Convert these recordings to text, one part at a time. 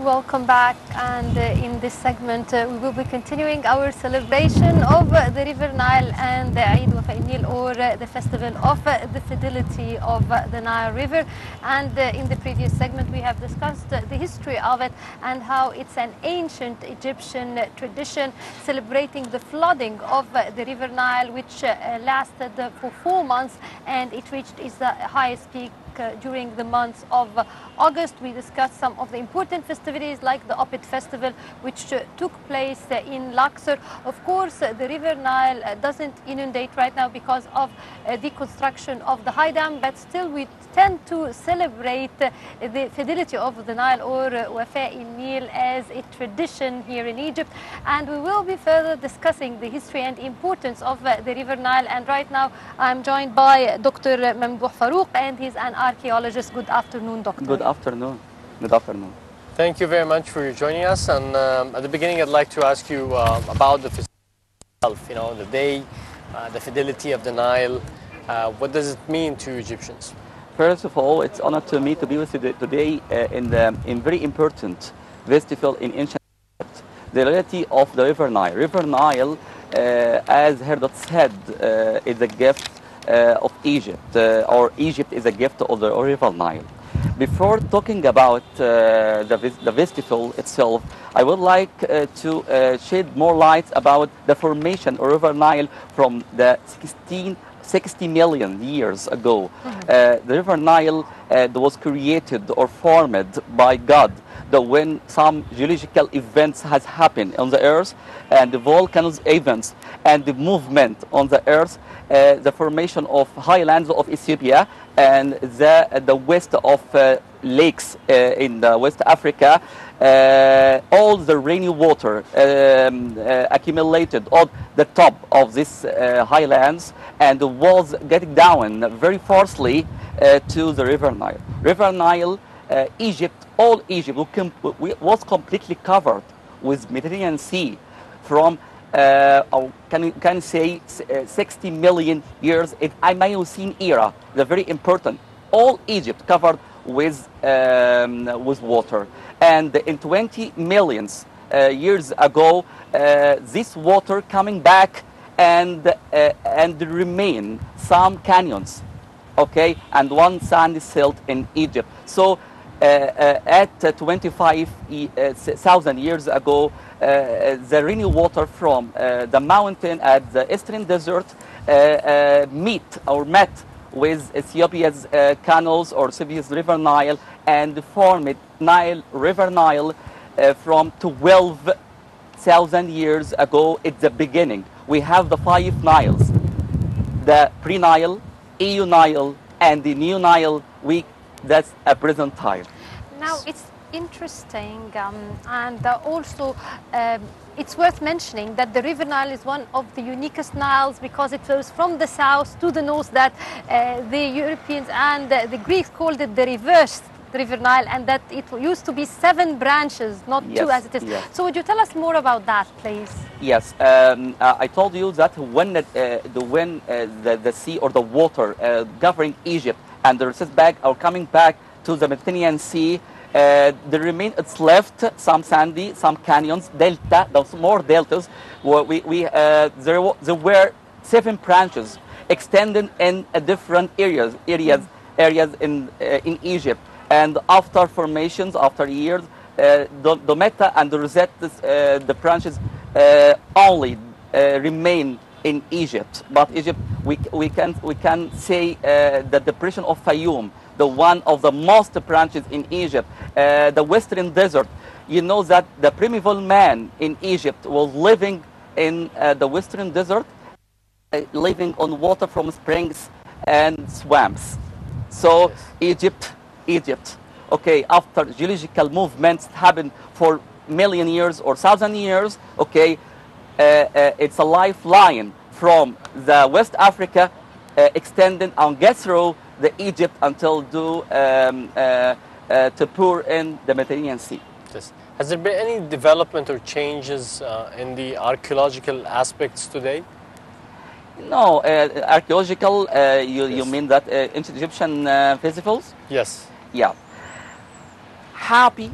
Welcome back, and in this segment we will be continuing our celebration of the River Nile and the Eid Wafa Nil, or the festival of the fidelity of the Nile River. And in the previous segment we have discussed the history of it and how it's an ancient Egyptian tradition celebrating the flooding of the River Nile, which lasted for 4 months, and it reached its highest peak during the month of August. We discussed some of the important festivities like the Opet festival, which took place in Luxor. Of course, the River Nile doesn't inundate right now because of the construction of the high dam, but still we tend to celebrate the fidelity of the Nile, or Wafa Nil, as a tradition here in Egypt. And we will be further discussing the history and importance of the River Nile. And right now I'm joined by Dr. Mamdouh Farouk, and he's an archaeologist. Good afternoon, doctor. Good afternoon. Good afternoon. Thank you very much for joining us. And at the beginning, I'd like to ask you about the festival itself. You know, the day, the fidelity of the Nile. What does it mean to Egyptians? First of all, it's an honor to me to be with you today in very important festival in ancient Egypt, the reality of the River Nile. River Nile, as Herodot said, is a gift of Egypt, or Egypt is a gift of the River Nile. Before talking about the festival itself, I would like to shed more light about the formation of River Nile from the 60 million years ago. The River Nile was created or formed by God when some geological events has happened on the earth, and the volcanoes events and the movement on the earth, the formation of highlands of Ethiopia and the west of lakes in West Africa, all the rainy water accumulated on the top of these highlands and was getting down very forcefully to the River Nile. River Nile, Egypt, all Egypt was completely covered with Mediterranean Sea from can say 60 million years. I Miocene era, the very important. All Egypt covered with water, and in 20 millions years ago, this water coming back and remain some canyons, okay, and one sand silt in Egypt. So at 25,000 years ago, the rainy water from the mountain at the eastern desert met with Ethiopia's canals or Ethiopia's River Nile and formed River Nile from 12,000 years ago. At the beginning, we have the 5 Niles: the pre-Nile, EU Nile, and the new Nile. That's a present time. Now, it's interesting, and also it's worth mentioning that the River Nile is one of the uniquest Niles because it flows from the south to the north, that the Europeans and the Greeks called it the reversed River Nile, and that it used to be 7 branches, not 2 as it is. Yes. So would you tell us more about that, please? Yes, I told you that when the sea or the water governing Egypt and the recess back are coming back to the Mediterranean Sea, there remain it's left some sandy, some canyons, delta, those more deltas. There were 7 branches extended in different areas in Egypt. And after formations, after years, the Meta and the Rosette, the branches only remain in Egypt. But Egypt, we can say the depression of Fayoum, the one of the most branches in Egypt, the Western Desert. You know that the primeval man in Egypt was living in the Western Desert, living on water from springs and swamps. So Egypt, okay, after geological movements happened for million years or 1,000 years, okay, it's a lifeline from the West Africa extending and get through the Egypt until to pour in the Mediterranean Sea. Yes. Has there been any development or changes in the archaeological aspects today? No, archaeological, you mean that ancient Egyptian festivals? Yes. Yeah. Happy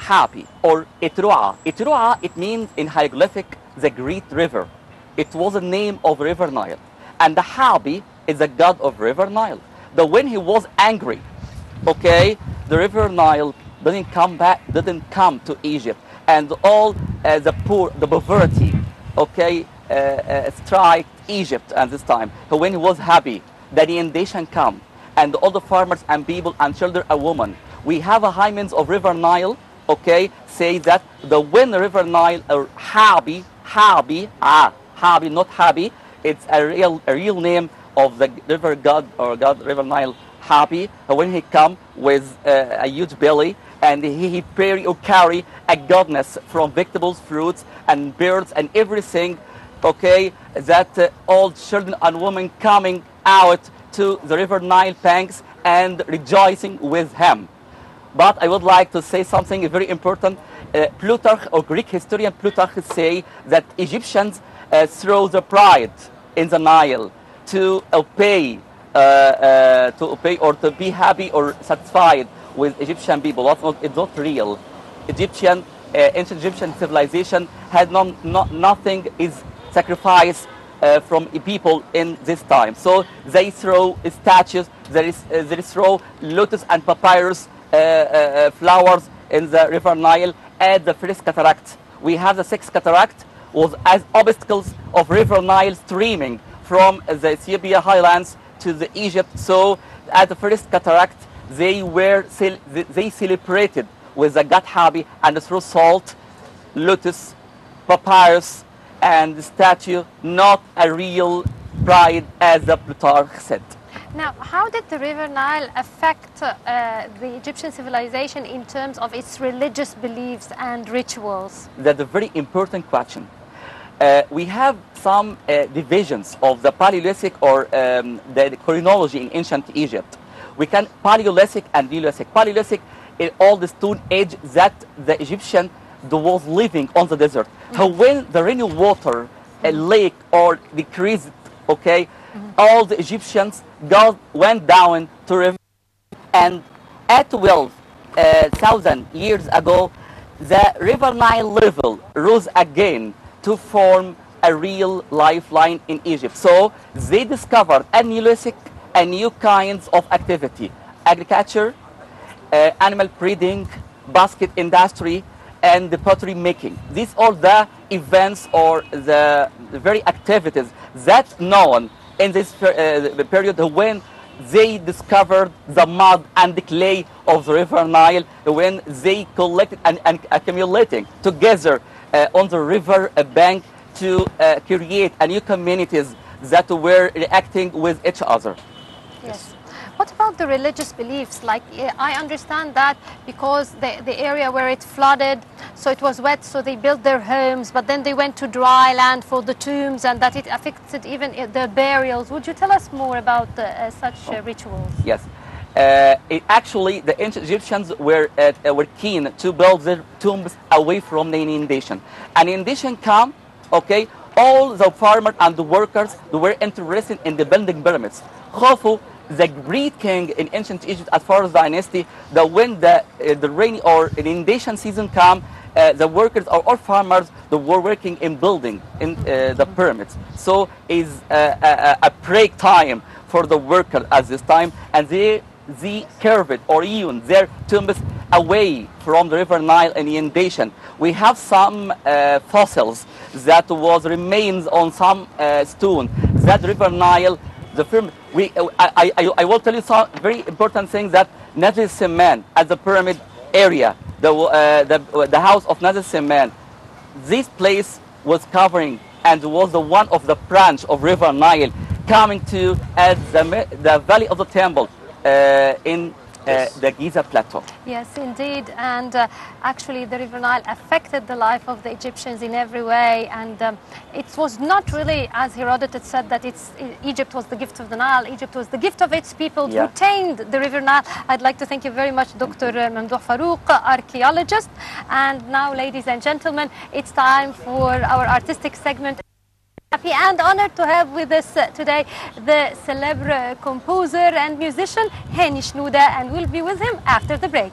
happy, or Itru'a. Itru'a, it means in hieroglyphic, the great river. It was a name of River Nile. And the Habi is the god of River Nile. But when he was angry, okay, the River Nile didn't come to Egypt. And all the poverty, okay, strike Egypt at this time. So when he was happy, the inundation come, and all the farmers and people and children and women. We have a hymns of River Nile, okay, say that the when the River Nile, or Habi, not Habi, it's a real name of the river god, or god River Nile, Habi. When he come with a huge belly, and he carry a goodness from vegetables, fruits, and birds, and everything, okay, that all children and women coming out to the River Nile banks and rejoicing with him. But I would like to say something very important. Plutarch, or Greek historian Plutarch, say that Egyptians throw the pride in the Nile to obey or to be happy or satisfied with Egyptian people. It's not real. Ancient Egyptian civilization had nothing is sacrificed from people in this time. So they throw statues, they throw lotus and papyrus flowers in the River Nile at the first cataract. We have the sixth cataract was as obstacles of River Nile streaming from the Ethiopia highlands to the Egypt. So at the first cataract, they celebrated with the god Habi, and through salt, lotus, papyrus, and the statue, not a real pride, as the Plutarch said. Now, how did the River Nile affect the Egyptian civilization in terms of its religious beliefs and rituals? That's a very important question. We have some divisions of the Paleolithic or the chronology in ancient Egypt. We can Paleolithic and Neolithic. Paleolithic is all the Stone Age that the Egyptian was living on the desert. So when the rainy water, a lake, or decreased, okay, all the Egyptians went down to river, and at 12,000 years ago, the River Nile level rose again to form a real lifeline in Egypt. So they discovered a Neolithic, a new kinds of activity: agriculture, animal breeding, basket industry, and the pottery making. These are the events or the very activities that known in this period when they discovered the mud and the clay of the River Nile, when they collected and accumulating together on the river bank to create a new communities that were reacting with each other. Yes. What about the religious beliefs? Like, I understand that because the area where it flooded, so it was wet, so they built their homes, but then they went to dry land for the tombs, and that it affected even the burials. Would you tell us more about such rituals? Yes. Actually, the ancient Egyptians were keen to build their tombs away from the inundation. And inundation came, okay, all the farmers and the workers, they were interested in the building pyramids. Khufu, the great king in ancient Egypt, as far as dynasty, that when the rainy or the inundation season come, the workers or farmers, they were working in building in the pyramids. So is a break time for the worker at this time, and they curved or hewn their tombs away from the River Nile and inundation. We have some fossils that was remains on some stone that River Nile. I will tell you some very important things that Nazir Seman at the pyramid area, the house of Nazir Seman, this place was covering and was the one of the branch of River Nile coming to at the valley of the temple in the Giza plateau. Yes, indeed, and actually the River Nile affected the life of the Egyptians in every way, and it was not really, as Herodotus said, that Egypt was the gift of the Nile. Egypt was the gift of its people who tamed the River Nile. I'd like to thank you very much, Dr. Mamdouh Farouk, archaeologist. And now, ladies and gentlemen, it's time for our artistic segment. Happy and honored to have with us today the celebre composer and musician Hani Shnouda, and we'll be with him after the break.